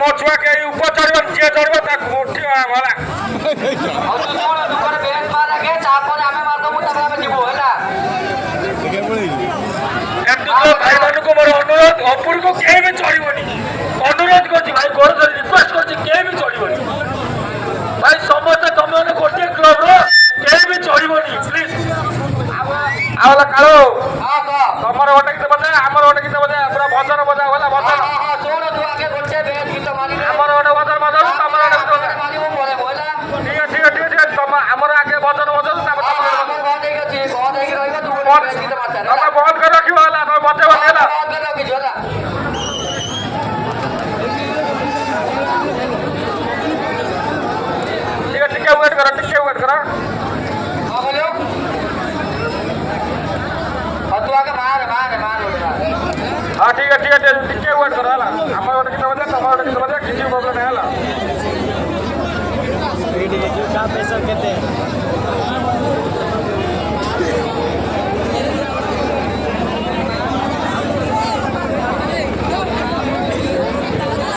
ମୋ ଛୁଆ କେହି ଉପରେ ଚଢିବନି, ଯିଏ ଚଢିବ ତାକୁ ଉଠିବ ଗଲା। ଭାଇମାନଙ୍କୁ ମୋର ଅନୁରୋଧ, ଉପରକୁ କେହି ବି ଚଢିବନି, ଅନୁରୋଧ କରୁଛି ଭାଇ, ରିକ୍ୱେଷ୍ଟ କରୁଛି, କେହି ବି ଚଢିବନି ଭାଇ। ସମସ୍ତେ ତମେ ମାନେ ଗୋଟିଏ କ୍ଲବର, କେହି ବି ଚଢିବନି ପ୍ଲିଜ। ଆଉ କାଳୁ ତମର ଗୋଟେ ଗୀତ ବଜା, ଆମର ଗୋଟେ ଗୀତ ବଜା, ପୁରା ଭଜନ ବଜା ଗଲା ଭଜନ। ଆମର ଗୋଟେ ଭଜନ ବଜାଉ, ତମର ଗୋଟେ ଗୀତ ବଜା। ଠିକ ଅଛି ଠିକ ଅଛି ଠିକ ଅଛି। ତମ ଆମର ଆଗେ ଭଜନ ବଜାଉ, ତାପରେ ତମେ ବନ୍ଦ କରି ରଖିବ ହେଲା, ତମେ ବଜେଇବନି ହେଲା। ଟିକେ ଟିକେ ୱେଟ୍ କର, ଟିକେ ୱେଟ୍ କର। हाँ ठीक है टिके वेट करो है आम गोटे गीत बजा तुम गोटे गीत बजा किसी प्रोब्लेम है। पैसा केते